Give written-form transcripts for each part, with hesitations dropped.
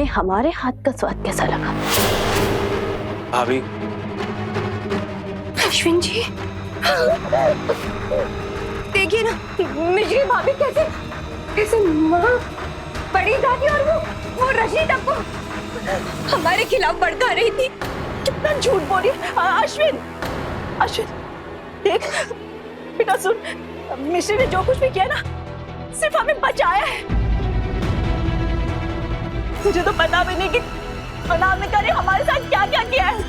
तुम्हें हमारे हाथ का स्वाद कैसा लगा? भाभी। अश्विन जी देखिए ना, मिश्री भाभी कैसे कैसे माँ, बड़ी दादी और वो रशीदा को हमारे खिलाफ भड़का रही थी। कितना झूठ बोल रही है। अश्विन, अश्विन देख बेटा, सुन, मिश्री ने जो कुछ भी किया ना सिर्फ हमें बचाया है। मुझे तो पता भी नहीं कि अनामिका ने हमारे साथ क्या क्या किया है।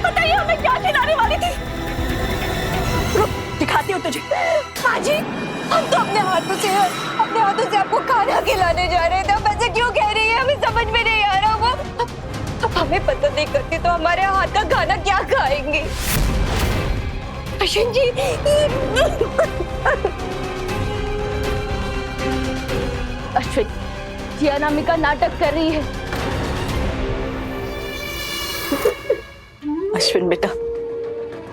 बताइए हमें क्या खिलाने वाली थी। रुक, दिखाती हूँ तुझे। बाजी, हम तो अपने हाथों से आपको खाना खिलाने जा रहे थे। अब ऐसे क्यों कह रही है? हमें समझ में नहीं आ रहा। वो अब हमें पता नहीं करती तो हमारे हाथ का खाना क्या खाएंगे? अश्विन जी अश्विन, ये अनामिका नाटक कर रही है। अश्विन बेटा,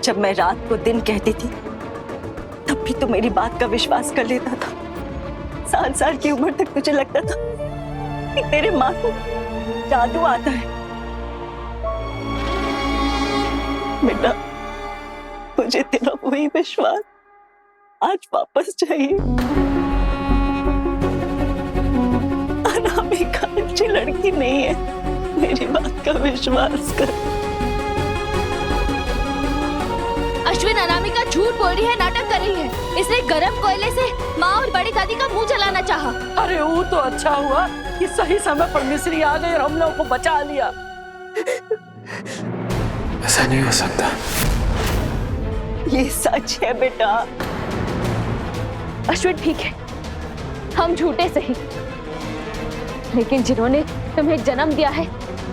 जब मैं रात को दिन कहती थी तब भी तू मेरी बात का विश्वास कर लेता था। 7 साल की उम्र तक तुझे लगता था कि तेरे माँ को जादू आता है। बेटा, मुझे तेरा वही विश्वास आज वापस चाहिए। अनामिका अच्छी लड़की नहीं है, मेरी बात का विश्वास कर। अश्विन, अनामिका झूठ बोल रही है, नाटक कर रही है। इसने गरम कोयले से माँ और बड़ी दादी का मुंह जलाना चाहा। अरे वो तो अच्छा हुआ कि सही समय पर मिश्री आ गई और हम लोगों को बचा लिया। ऐसा नहीं हो सकता। ये सच है बेटा। अश्विन ठीक है, हम झूठे सही, लेकिन जिन्होंने तुम्हें जन्म दिया है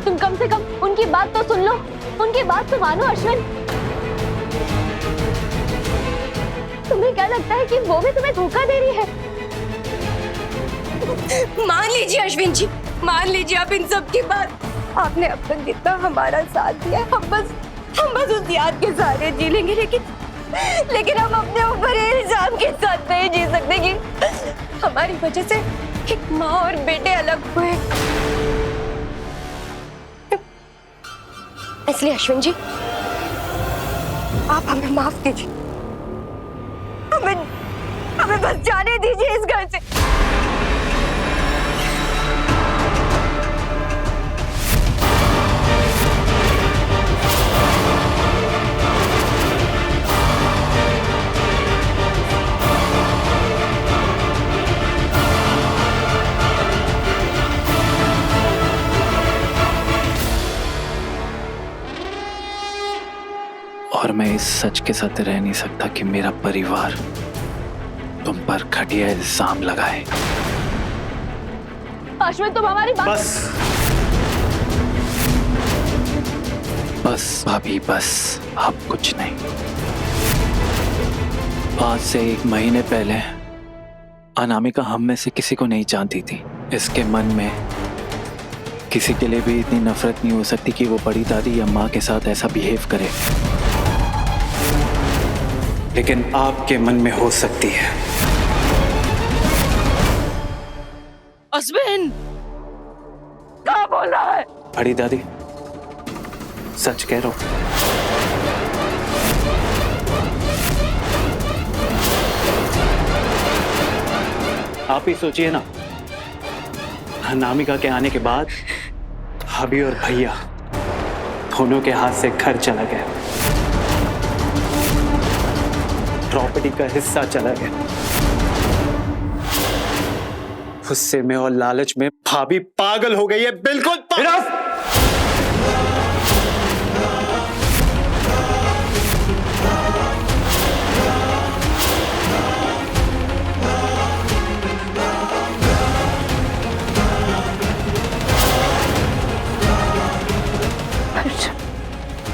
तुम कम से कम उनकी बात तो सुन लो, उनकी बात तो मानो। अश्विन, तुम्हें क्या लगता है कि वो भी तुम्हें धोखा दे रही है? मान लीजिए अश्विन जी, मान लीजिए आप इन सब की बात। आपने अब तक जितना हमारा साथ दिया, हम बस उस याद के सहारे जी लेंगे। लेकिन हम अपने ऊपर इल्जाम के साथ नहीं जी सकते कि हमारी वजह से एक माँ और बेटे अलग हुए। इसलिए अश्विन जी, आप हमें माफ कीजिए। हमें बस जाने दीजिए इस घर से। और मैं इस सच के साथ रह नहीं सकता कि मेरा परिवार तुम पर घटिया इल्जाम लगाए। अश्विन, तुम हमारी बात। बस भाभी, बस, अब कुछ नहीं। आज से 1 महीने पहले अनामिका हम में से किसी को नहीं जानती थी। इसके मन में किसी के लिए भी इतनी नफरत नहीं हो सकती कि वो बड़ी दादी या माँ के साथ ऐसा बिहेव करे, लेकिन आपके मन में हो सकती है। अश्विन, क्या बोल रहा है? बड़ी दादी, सच कह रहा हूं। आप ही सोचिए ना, अनामिका के आने के बाद भाभी और भैया दोनों के हाथ से घर चला गया, प्रॉपर्टी का हिस्सा चला गया। गुस्से में और लालच में भाभी पागल हो गई है, बिल्कुल पागल।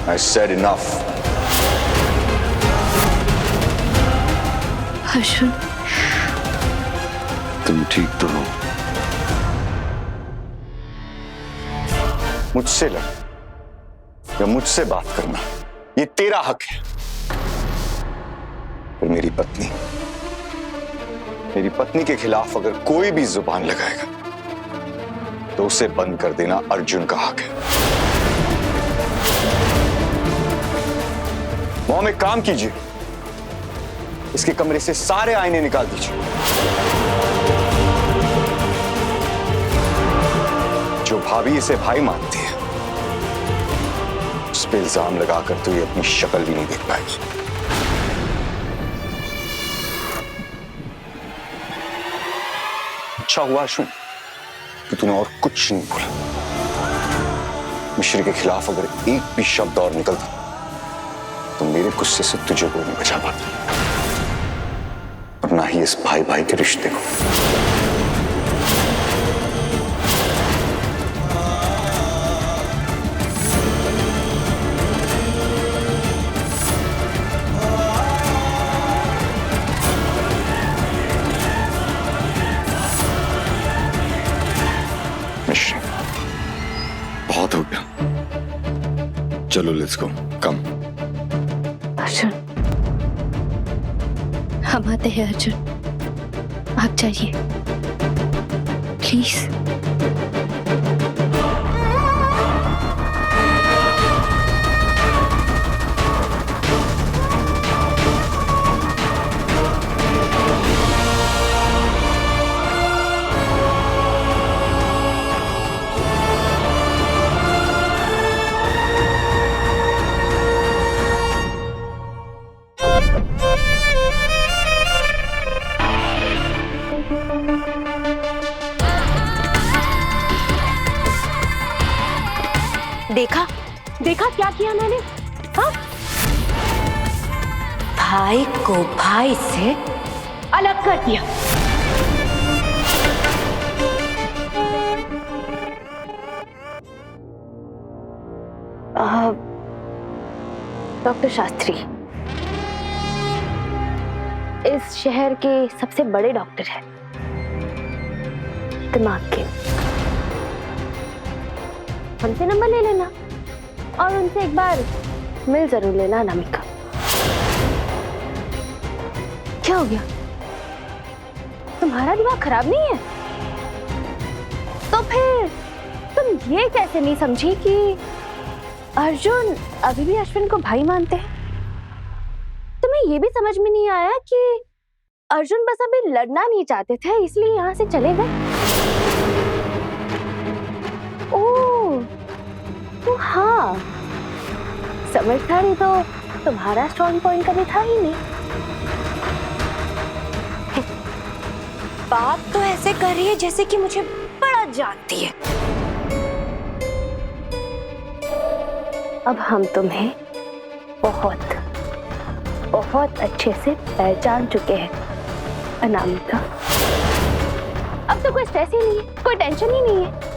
I said enough. अश्विन, तुम ठीक तो हो? मुझसे लड़ या मुझसे बात करना ये तेरा हक है, पर मेरी पत्नी के खिलाफ अगर कोई भी जुबान लगाएगा तो उसे बंद कर देना अर्जुन का हक है। मॉम, एक काम कीजिए, इसके कमरे से सारे आईने निकाल दीजिए। जो भाभी इसे भाई मानती है, उस पे इल्जाम लगाकर तो ये अपनी शक्ल भी नहीं देख पाएगी। अच्छा हुआ अश्विन कि तूने और कुछ नहीं बोला। मिश्री के खिलाफ अगर एक भी शब्द और निकलता तो मेरे गुस्से से तुझे कोई नहीं बचा पाता, और ना ही इस भाई भाई के रिश्ते को। मिश्री, बहुत हो गया, चलो लेट्स गो, कम। अर्जुन, हम आते हैं अर्जुन, आप जाइए प्लीज। देखा देखा क्या किया मैंने? हाँ, भाई को भाई से अलग कर दिया। डॉक्टर शास्त्री इस शहर के सबसे बड़े डॉक्टर हैं दिमाग के। हमसे नंबर ले लेना और उनसे एक बार मिल जरूर लेना अनामिका। क्या हो गया? तुम्हारा दिमाग खराब नहीं है? तो फिर तुम ये कैसे नहीं समझी कि अर्जुन अभी भी अश्विन को भाई मानते हैं? तुम्हें ये भी समझ में नहीं आया कि अर्जुन बस अभी लड़ना नहीं चाहते थे, इसलिए यहाँ से चले गए? तो हाँ, समझदारी तो तुम्हारा स्ट्रॉन्ग पॉइंट कभी था ही नहीं। बात तो ऐसे कर रही है जैसे कि मुझे बड़ा जानती है। अब हम तुम्हें बहुत बहुत अच्छे से पहचान चुके हैं अनामिका। अब तो कोई स्ट्रेस ही नहीं है, कोई टेंशन ही नहीं है।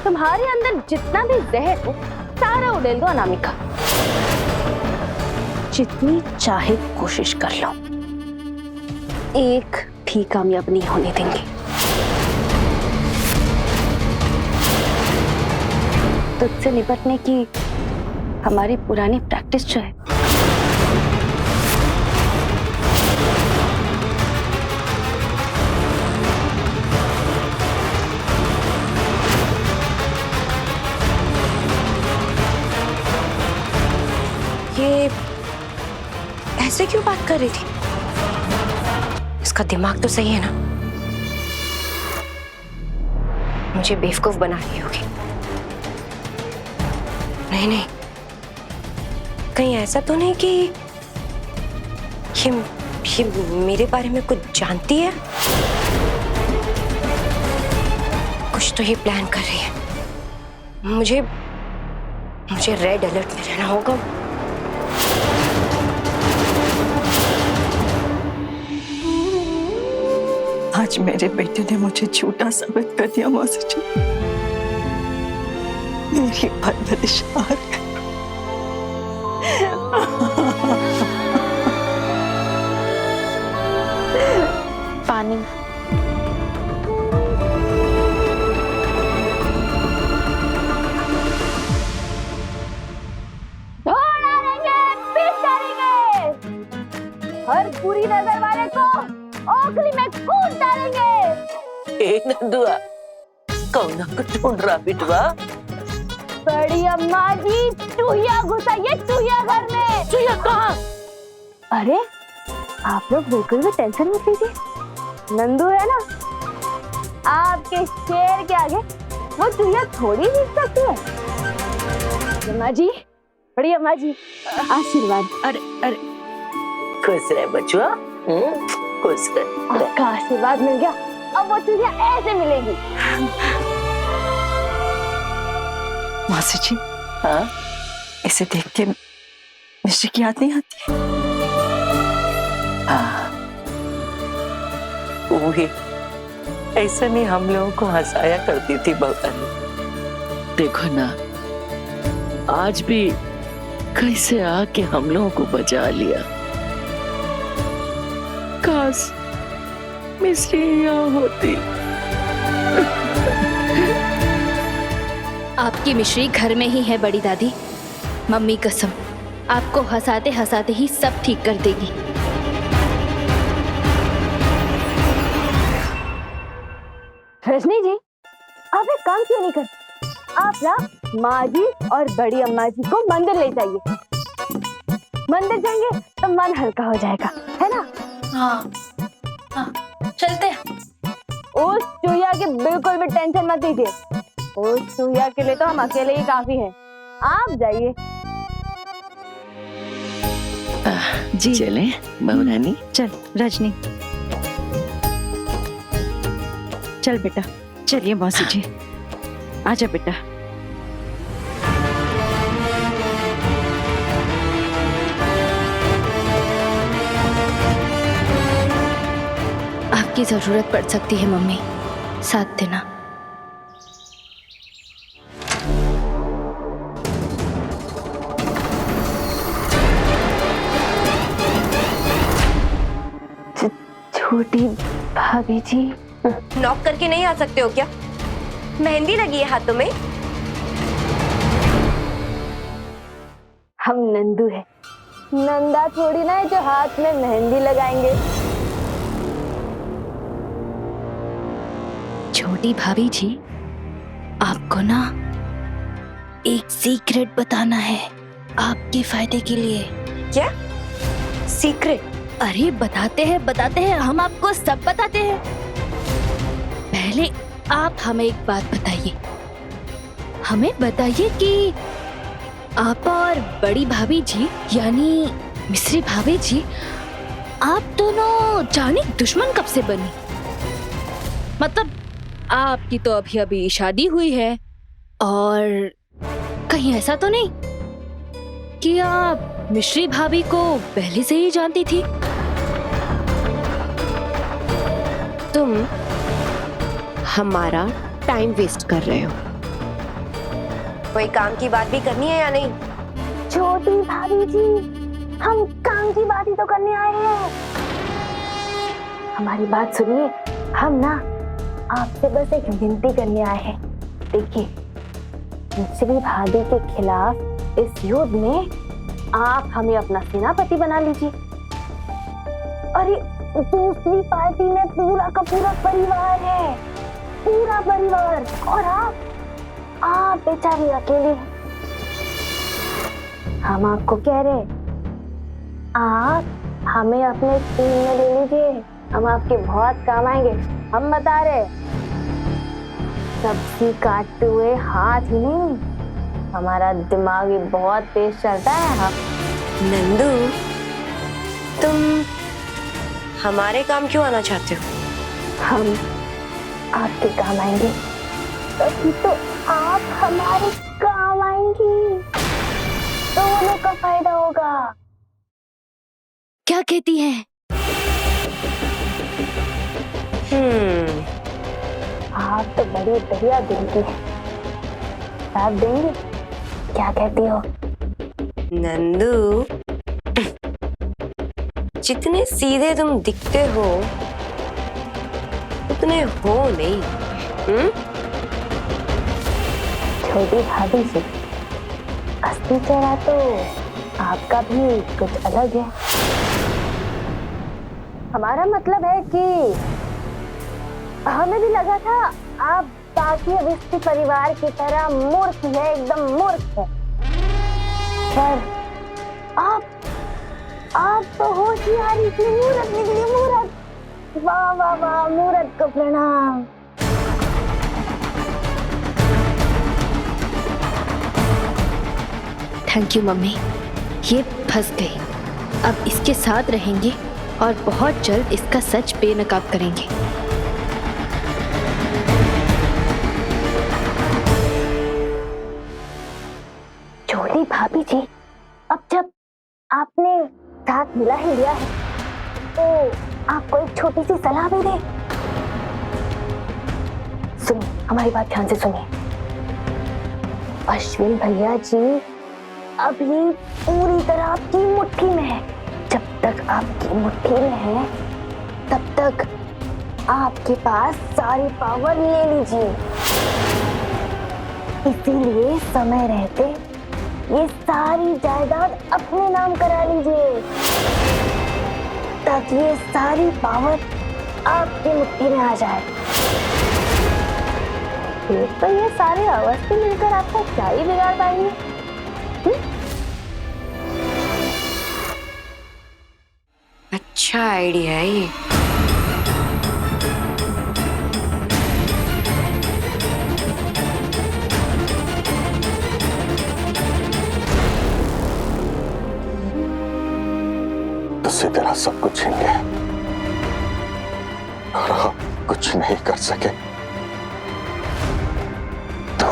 तुम्हारे अंदर जितना भी जहर हो सारा उड़ेल दो अनामिका, जितनी चाहे कोशिश कर लो, एक भी कामयाब नहीं होने देंगे। तुझसे निपटने की हमारी पुरानी प्रैक्टिस जो है, ये ऐसे क्यों बात कर रही थी? इसका दिमाग तो सही है ना? मुझे बेवकूफ बना रही होगी। नहीं नहीं, कहीं ऐसा तो नहीं कि ये मेरे बारे में कुछ जानती है? कुछ तो ये प्लान कर रही है। मुझे रेड अलर्ट में रहना होगा। आज मेरे बेटे ने मुझे झूठा साबित कर दिया मौसी जी। मेरी परवरिश पानी। हर बुरी नजर वाले को ओखली में कूद डालेंगे। नंदुआ, कौन को ढूंढ रहा बिटवा? बड़ी अम्मा जी, चूहिया घुसा, ये चूहिया घर में। चूहिया कहाँ? अरे आप लोग बिल्कुल भी टेंशन मत लीजिए, नंदू है ना, आपके शेर के आगे वो चूहिया थोड़ी जीत सकती है। अम्मा जी, बड़ी अम्मा जी, आशीर्वाद। अरे अरे खुश रहे बचुआ, खुश रहे। आपका आशीर्वाद मिल गया, अब वो चूहिया ऐसे मिलेगी। मासी जी, हाँ इसे देख के मिश्री की याद नहीं आती? हाँ, वो भी ऐसा नहीं हम लोगों को हंसाया करती थी भवानी। देखो ना, आज भी कैसे आके हम लोगों को बचा लिया। काश मिश्री यहाँ होती। आपकी मिश्री घर में ही है बड़ी दादी, मम्मी कसम, आपको हंसाते हंसाते ही सब ठीक कर देगी। रजनी जी, आप एक काम क्यों नहीं करते? आप ना माँ जी और बड़ी अम्मा जी को मंदिर ले जाइए। मंदिर जाएंगे तो मन हल्का हो जाएगा, है ना? हाँ हाँ, चलते हैं। उस चूहिया की बिल्कुल भी टेंशन मत लीजिए, उस चूहिया के लिए तो हम अकेले ही काफी हैं। आप जाइए। जी चले बहुरानी। चल रजनी, चल बेटा, चलिए मौसी जी, आजा बेटा। आपकी जरूरत पड़ सकती है मम्मी, साथ देना। छोटी भाभी जी, नॉक करके नहीं आ सकते हो क्या? मेहंदी लगी है हाथों में। हम नंदू है, नंदा थोड़ी ना है जो हाथ में मेहंदी लगाएंगे। छोटी भाभी जी, आपको ना एक सीक्रेट बताना है, आपके फायदे के लिए। क्या सीक्रेट? अरे बताते हैं, हम आपको सब बताते हैं। पहले आप हमें एक बात बताइए, हमें बताइए कि आप और बड़ी भाभी जी यानी मिश्री भाभी जी, आप दोनों जाने दुश्मन कब से बनी? मतलब आपकी तो अभी अभी शादी हुई है, और कहीं ऐसा तो नहीं कि आप मिश्री भाभी को पहले से ही जानती थी? तुम हमारा टाइम वेस्ट कर रहे हो। कोई काम की बात भी करनी है या नहीं? छोटी भाभी जी, हम काम की बात ही तो करने आए हैं। हमारी बात सुनिए, हम ना आपसे बस एक विनती करने आए हैं। देखिए, मिश्री भाभी के खिलाफ इस युद्ध में आप हमें अपना सेनापति बना लीजिए। अरे दूसरी पार्टी में पूरा का पूरा परिवार है, पूरा परिवार, और आप बेचारी अकेले हैं। हम आपको कह रहे, आप हमें अपने टीम में ले लीजिए, हम आपके बहुत काम आएंगे। हम बता रहे, सब्जी काटते हुए हाथ ही नहीं, हमारा दिमाग भी बहुत तेज चलता है। हम नंदू, तुम हमारे काम क्यों आना चाहते हो? हम आपके काम आएंगे, तभी तो आप हमारे काम आएंगी, दोनों का फायदा होगा। क्या कहती हैं? आप तो बड़ी दरिया दिल की है, साथ देंगे? क्या कहती हो? नंदू, जितने सीधे तुम दिखते हो उतने हो नहीं। छोटी भाभी जी, असली चेहरा तो आपका भी कुछ अलग है। हमारा मतलब है कि हमें भी लगा था आप बाकी अवस्थी परिवार की तरह मूर्ख है, एकदम मूर्ख है। पर आप तो होशियारी की मूर्ख निकली, मूर्ख। वाह वाह वाह, मूर्ख को प्रणाम। थैंक यू मम्मी, ये फंस गई। अब इसके साथ रहेंगे और बहुत जल्द इसका सच बेनकाब करेंगे। छोटी भाभी जी, अब जब आपने साथ मिला ही लिया है तो आपको एक छोटी सी सलाह भी दे। सुनिए, हमारी बात ध्यान से सुनिए। अश्विन भैया जी अभी पूरी तरह आपकी मुट्ठी में है। जब तक आपकी मुट्ठी में है तब तक आपके पास सारी पावर ले लीजिए। इसीलिए समय रहते ये सारी जायदाद अपने नाम करा लीजिए ताकि ये सारी पावर आपकी मुट्ठी में आ जाए। फिर तो ये सारे अवस्थी मिलकर आपका क्या ही बिगाड़ पाएंगे। अच्छा आइडिया है ये। तुझसे तेरा सब कुछ छीन गया और अब कुछ नहीं कर सके। तो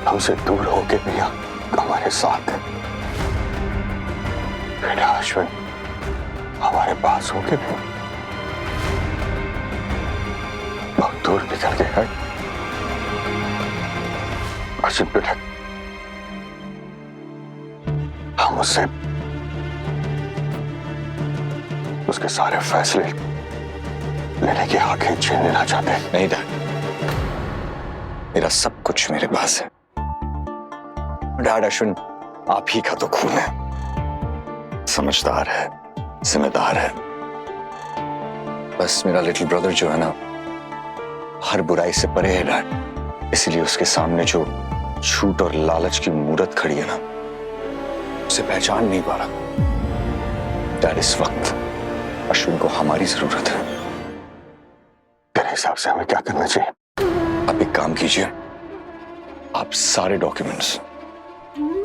हमसे दूर होके भी हमारे साथ है। बेटा अश्विन हमारे पास होके भी बहुत दूर निकल गए हैं। अश्विन बेटा हम उसके सारे फैसले लेने की हक छीन लेना चाहते हैं। नहीं डैड, मेरा सब कुछ मेरे पास है। डैड अश्विन आप ही का तो खून है, समझदार है, जिम्मेदार है। बस मेरा लिटिल ब्रदर जो है ना, हर बुराई से परे है डैड। इसलिए उसके सामने जो झूठ और लालच की मूरत खड़ी है ना, उसे पहचान नहीं पा रहा। डैड इस वक्त अश्विन को हमारी जरूरत है। तेरे हिसाब से हमें क्या करना चाहिए? आप एक काम कीजिए, आप सारे डॉक्यूमेंट्स,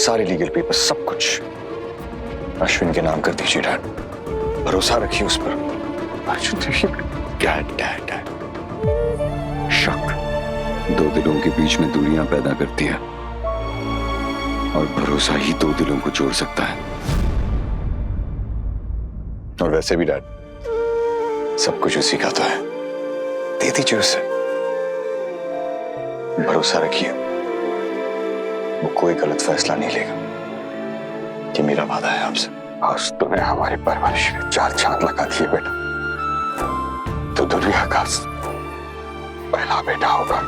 सारे लीगल पेपर, सब कुछ अश्विन के नाम कर दीजिए डैड। भरोसा रखिए उस पर। डैड शक दो दिलों के बीच में दूरियां पैदा करती है और भरोसा ही दो दिलों को जोड़ सकता है। और वैसे भी डैड सब कुछ उसी का तो है, दे दीजिए उसे। भरोसा रखिए वो कोई गलत फैसला नहीं लेगा। ये मेरा वादा है आपसे। आज तूने हमारी परवरिश में चार चांद लगा दिए बेटा। तो दुनिया का पहला बेटा होगा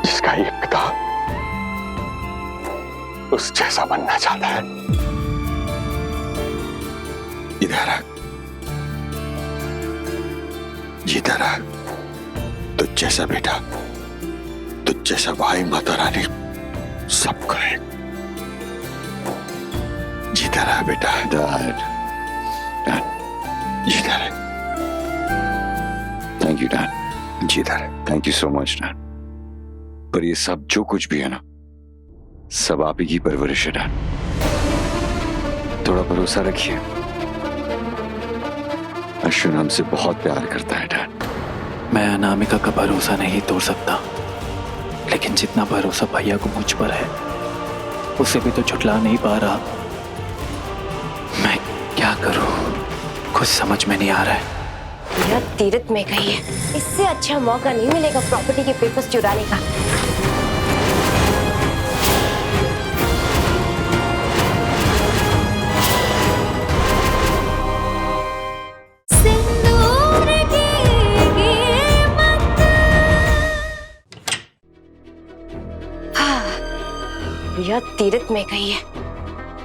जिसका एक पिता उस जैसा बनना चाहता है। इधर आ, इधर आ। तुझ जैसा बेटा, तुझ जैसा भाई, माता रानी सबका है। इधर आ बेटा। डैड इधर है। Thank you dad. इधर thank you so much dad. पर ये सब जो कुछ भी है ना, सब आप ही की परवरिश है डैड। थोड़ा भरोसा रखिए। अश्विन हमसे बहुत प्यार करता है डैड। मैं अनामिका का भरोसा नहीं तोड़ सकता, लेकिन जितना भरोसा भैया को मुझ पर है उसे भी तो झुठला नहीं पा रहा। मैं क्या करूं, कुछ समझ में नहीं आ रहा है। यह तीरथ में गई है, इससे अच्छा मौका नहीं मिलेगा प्रॉपर्टी के पेपर्स चुराने का। यह तीरथ में गई है,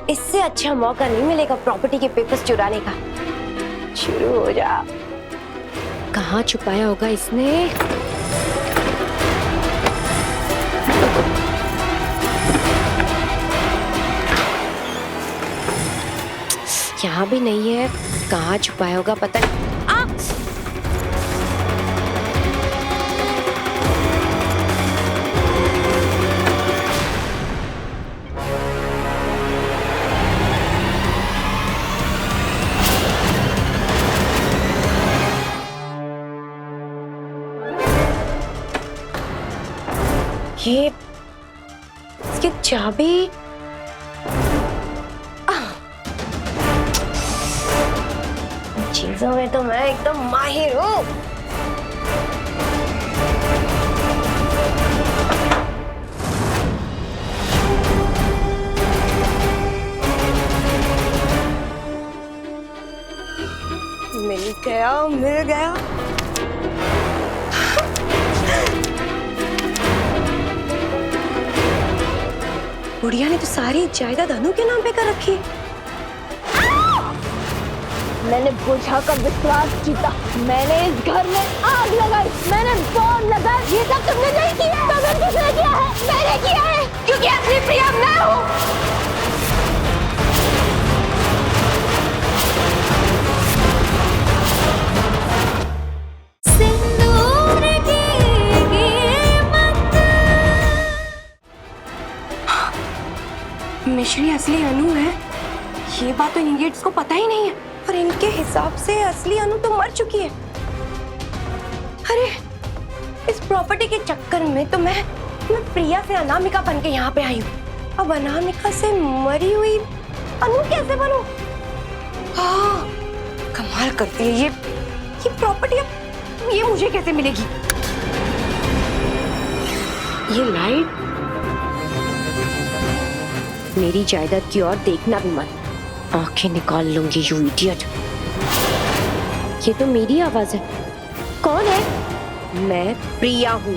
इससे अच्छा मौका नहीं मिलेगा प्रॉपर्टी के पेपर्स चुराने का। शुरू हो जा। कहाँ कहाँ छुपाया होगा इसने? यहाँ भी नहीं है, कहाँ छुपाया होगा पता नहीं। ये इसकी चाबी। चीजों में तो मैं एकदम माहिर हूँ। मिल गया, मिल गया। बुढ़िया ने तो सारी जायदाद अनु के नाम पे कर रखी। मैंने बुझा कर विश्वास जीता, मैंने इस घर में आग लगाई, मैंने बॉम्ब लगाई। ये सब तुमने नहीं किया, तो फिर किसने किया है? मैंने किया है, क्योंकि असली प्रिया मैं हूँ। मिश्री असली अनु है, ये बात तो इंडियट्स को पता ही नहीं है। और इनके हिसाब से असली अनु तो मर चुकी है। अरे इस प्रॉपर्टी के चक्कर में तो मैं प्रिया से अनामिका बन के यहाँ पे आई हूँ। अब अनामिका से मरी हुई अनु कैसे बनूं? हाँ, कमाल करती है ये प्रॉपर्टी। अब ये मुझे कैसे मिलेगी? ये लाइट, मेरी जायदाद की ओर देखना भी मत, आंखें निकाल लूंगी यू इडियट। ये तो मेरी आवाज है। कौन है? मैं प्रिया हूँ।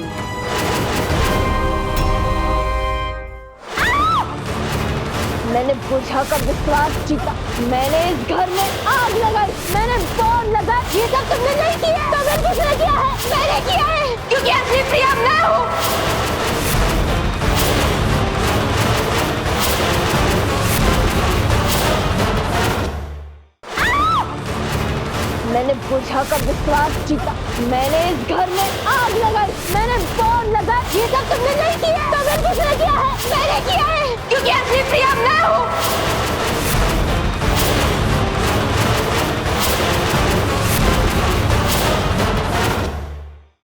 मैंने बुझा कर विश्वास जीता, मैंने इस घर में आग लगाई, मैंने बॉम्ब लगाई। ये सब तुमने नहीं किया, तो फिर किसने किया है? मैंने किया है, क्योंकि असली प्रिया मैं हूँ। मैंने बुझा कर विश्वास जीता, मैंने इस घर में आग लगाई, मैंने बॉम्ब लगाई। ये सब तुमने नहीं किया,